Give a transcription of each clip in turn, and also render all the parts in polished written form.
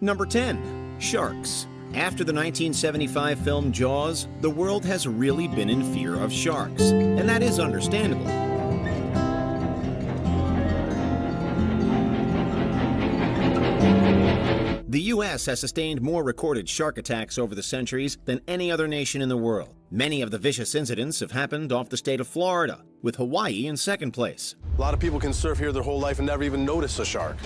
Number 10. Sharks. After the 1975 film Jaws, the world has really been in fear of sharks, and that is understandable. The U.S. has sustained more recorded shark attacks over the centuries than any other nation in the world. Many of the vicious incidents have happened off the state of Florida, with Hawaii in second place. A lot of people can surf here their whole life and never even notice a shark.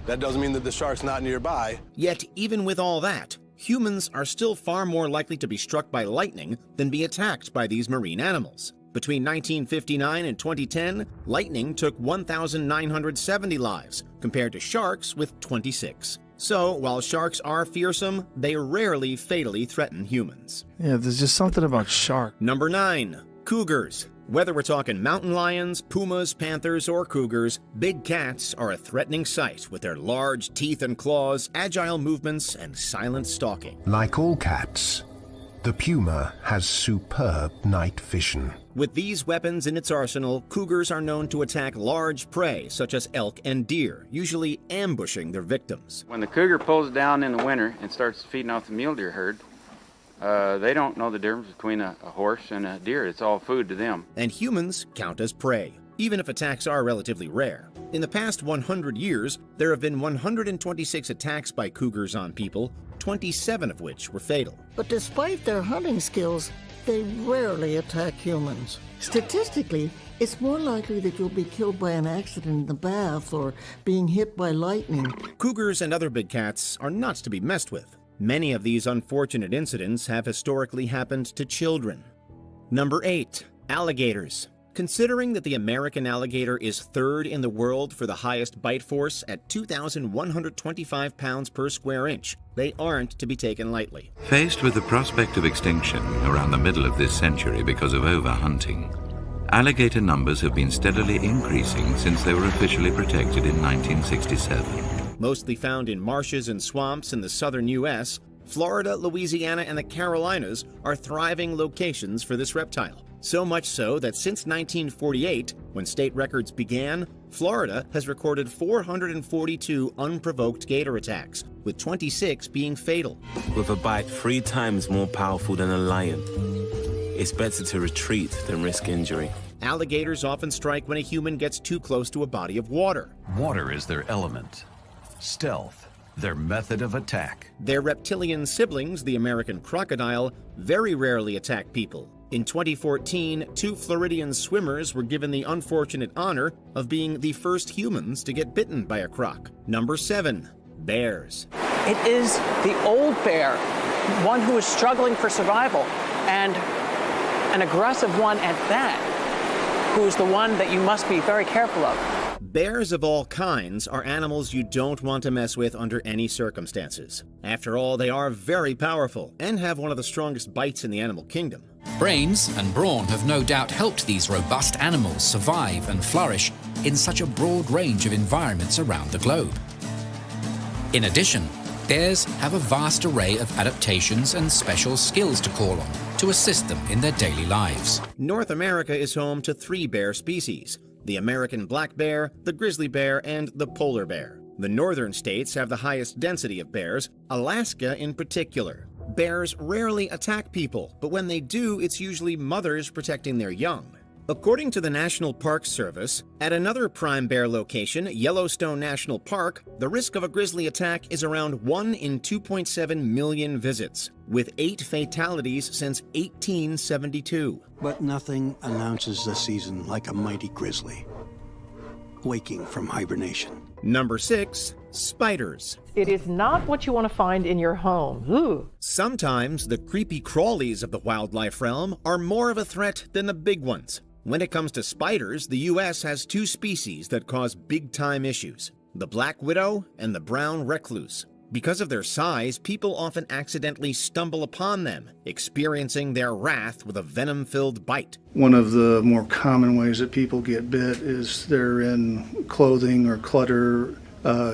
That doesn't mean that the shark's not nearby. Yet, even with all that, humans are still far more likely to be struck by lightning than be attacked by these marine animals. Between 1959 and 2010, lightning took 1,970 lives, compared to sharks with 26. So, while sharks are fearsome, they rarely fatally threaten humans. Yeah, there's just something about shark. Number 9. Cougars. Whether we're talking mountain lions, pumas, panthers, or cougars, big cats are a threatening sight with their large teeth and claws, agile movements, and silent stalking. Like all cats, the puma has superb night vision. With these weapons in its arsenal, cougars are known to attack large prey such as elk and deer, usually ambushing their victims. When the cougar pulls down in the winter and starts feeding off the mule deer herd, they don't know the difference between a horse and a deer. It's all food to them. And humans count as prey, even if attacks are relatively rare. In the past 100 years, there have been 126 attacks by cougars on people, 27 of which were fatal. But despite their hunting skills, they rarely attack humans. Statistically, it's more likely that you'll be killed by an accident in the bath or being hit by lightning. Cougars and other big cats are not to be messed with. Many of these unfortunate incidents have historically happened to children. Number 8. Alligators. Considering that the American alligator is third in the world for the highest bite force at 2,125 pounds per square inch, they aren't to be taken lightly. Faced with the prospect of extinction around the middle of this century because of overhunting, alligator numbers have been steadily increasing since they were officially protected in 1967. Mostly found in marshes and swamps in the southern U.S., Florida, Louisiana, and the Carolinas are thriving locations for this reptile. So much so that since 1948, when state records began, Florida has recorded 442 unprovoked gator attacks, with 26 being fatal. With a bite 3 times more powerful than a lion, it's better to retreat than risk injury. Alligators often strike when a human gets too close to a body of water. Water is their element. Stealth, their method of attack. Their reptilian siblings, the American crocodile, very rarely attack people. In 2014, 2 Floridian swimmers were given the unfortunate honor of being the first humans to get bitten by a croc. Number 7. Bears. It is the old bear, one who is struggling for survival, and an aggressive one at that, who is the one that you must be very careful of. Bears of all kinds are animals you don't want to mess with under any circumstances. After all, they are very powerful and have one of the strongest bites in the animal kingdom. Brains and brawn have no doubt helped these robust animals survive and flourish in such a broad range of environments around the globe. In addition, bears have a vast array of adaptations and special skills to call on to assist them in their daily lives. North America is home to 3 bear species: the American black bear, the grizzly bear, and the polar bear. The northern states have the highest density of bears, Alaska in particular. Bears rarely attack people, but when they do, it's usually mothers protecting their young. According to the National Park Service, at another prime bear location, Yellowstone National Park, the risk of a grizzly attack is around 1 in 2.7 million visits, with 8 fatalities since 1872. But nothing announces the season like a mighty grizzly, waking from hibernation. Number 6. Spiders. It is not what you want to find in your home. Ooh. Sometimes the creepy crawlies of the wildlife realm are more of a threat than the big ones. When it comes to spiders, the U.S. has 2 species that cause big-time issues: the black widow and the brown recluse. Because of their size, people often accidentally stumble upon them, experiencing their wrath with a venom-filled bite. One of the more common ways that people get bit is they're in clothing or clutter,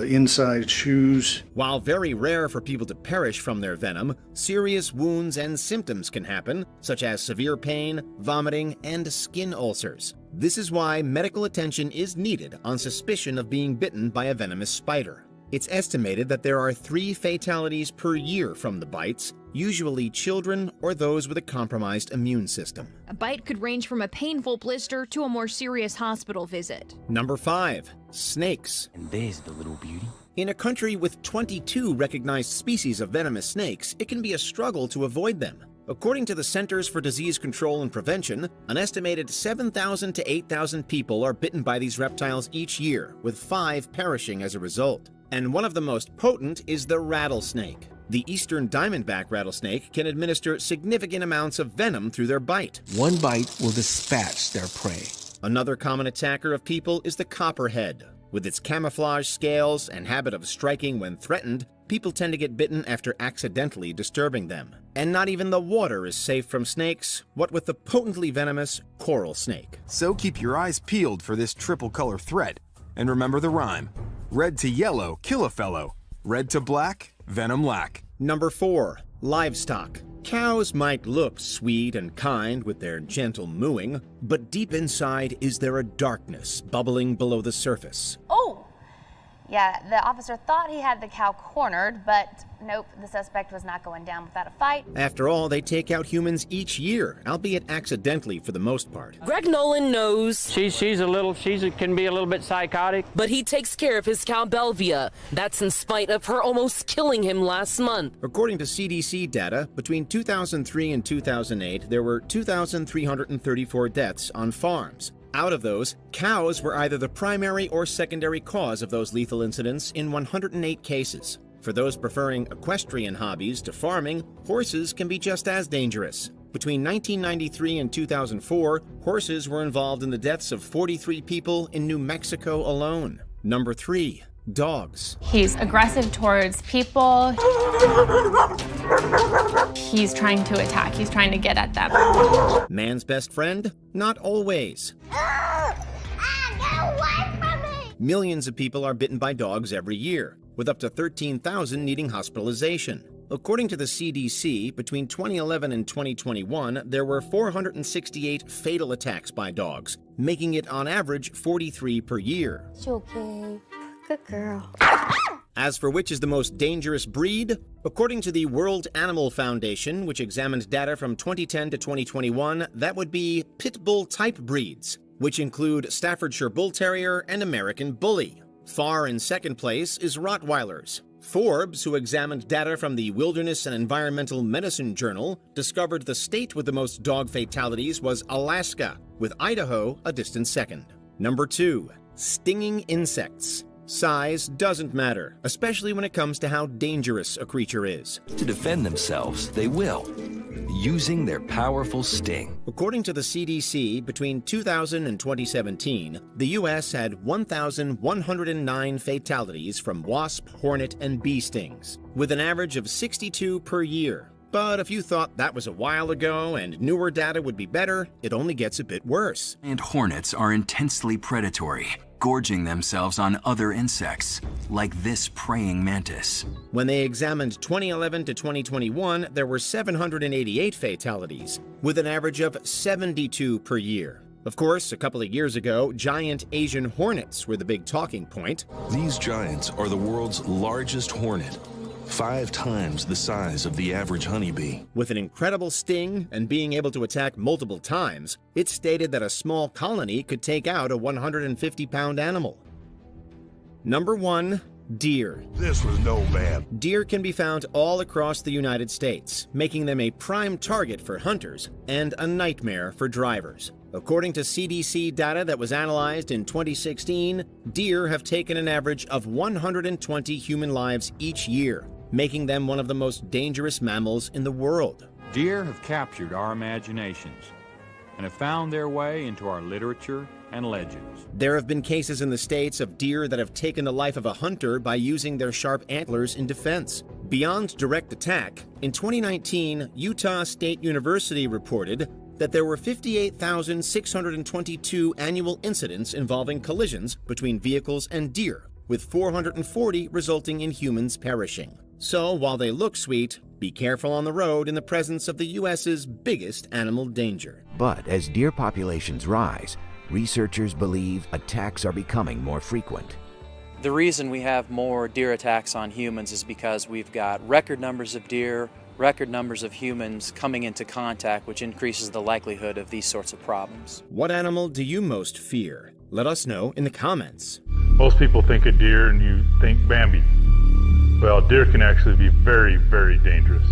inside shoes. While very rare for people to perish from their venom, serious wounds and symptoms can happen, such as severe pain, vomiting, and skin ulcers. This is why medical attention is needed on suspicion of being bitten by a venomous spider. It's estimated that there are 3 fatalities per year from the bites, usually children or those with a compromised immune system. A bite could range from a painful blister to a more serious hospital visit. Number 5. Snakes. And there's the little beauty. In a country with 22 recognized species of venomous snakes, it can be a struggle to avoid them. According to the Centers for Disease Control and Prevention, an estimated 7,000 to 8,000 people are bitten by these reptiles each year, with 5 perishing as a result. And one of the most potent is the rattlesnake. The eastern diamondback rattlesnake can administer significant amounts of venom through their bite. One bite will dispatch their prey. Another common attacker of people is the copperhead. With its camouflage scales and habit of striking when threatened, people tend to get bitten after accidentally disturbing them. And not even the water is safe from snakes, what with the potently venomous coral snake. So keep your eyes peeled for this triple color threat. And remember the rhyme. Red to yellow, kill a fellow. Red to black, venom lack. Number 4. Livestock. Cows might look sweet and kind with their gentle mooing, but deep inside is there a darkness bubbling below the surface. Oh! Yeah, the officer thought he had the cow cornered, but nope, the suspect was not going down without a fight. After all, they take out humans each year, albeit accidentally for the most part. Greg Nolan knows. She can be a little bit psychotic. But he takes care of his cow Belvia. That's in spite of her almost killing him last month. According to CDC data, between 2003 and 2008, there were 2,334 deaths on farms. Out of those, cows were either the primary or secondary cause of those lethal incidents in 108 cases. For those preferring equestrian hobbies to farming, horses can be just as dangerous. Between 1993 and 2004, horses were involved in the deaths of 43 people in New Mexico alone. Number 3. Dogs. He's aggressive towards people. He's trying to attack. He's trying to get at them. Man's best friend? Not always. Millions of people are bitten by dogs every year, with up to 13,000 needing hospitalization. According to the CDC, between 2011 and 2021, there were 468 fatal attacks by dogs, making it on average 43 per year. It's okay. Good girl. As for which is the most dangerous breed, according to the World Animal Foundation, which examined data from 2010 to 2021, that would be pit bull type breeds, which include Staffordshire Bull Terrier and American Bully. Far in second place is Rottweilers. Forbes, who examined data from the Wilderness and Environmental Medicine Journal, discovered the state with the most dog fatalities was Alaska, with Idaho a distant second. Number 2. Stinging insects. Size doesn't matter, especially when it comes to how dangerous a creature is. To defend themselves, they will, using their powerful sting. According to the CDC, between 2000 and 2017, the U.S. had 1,109 fatalities from wasp, hornet, and bee stings, with an average of 62 per year. But if you thought that was a while ago and newer data would be better, it only gets a bit worse. And hornets are intensely predatory, gorging themselves on other insects, like this praying mantis. When they examined 2011 to 2021, there were 788 fatalities, with an average of 72 per year. Of course, a couple of years ago, giant Asian hornets were the big talking point. These giants are the world's largest hornet, 5 times the size of the average honeybee. With an incredible sting and being able to attack multiple times, it's stated that a small colony could take out a 150-pound animal. Number 1. Deer. This was no man. Deer can be found all across the United States, making them a prime target for hunters and a nightmare for drivers. According to CDC data that was analyzed in 2016, deer have taken an average of 120 human lives each year, making them one of the most dangerous mammals in the world. Deer have captured our imaginations and have found their way into our literature and legends. There have been cases in the States of deer that have taken the life of a hunter by using their sharp antlers in defense. Beyond direct attack, in 2019, Utah State University reported that there were 58,622 annual incidents involving collisions between vehicles and deer, with 440 resulting in humans perishing. So, while they look sweet, be careful on the road in the presence of the U.S.'s biggest animal danger. But as deer populations rise, researchers believe attacks are becoming more frequent. The reason we have more deer attacks on humans is because we've got record numbers of deer, record numbers of humans coming into contact, which increases the likelihood of these sorts of problems. What animal do you most fear? Let us know in the comments. Most people think of deer and you think Bambi. Well, deer can actually be very, very dangerous.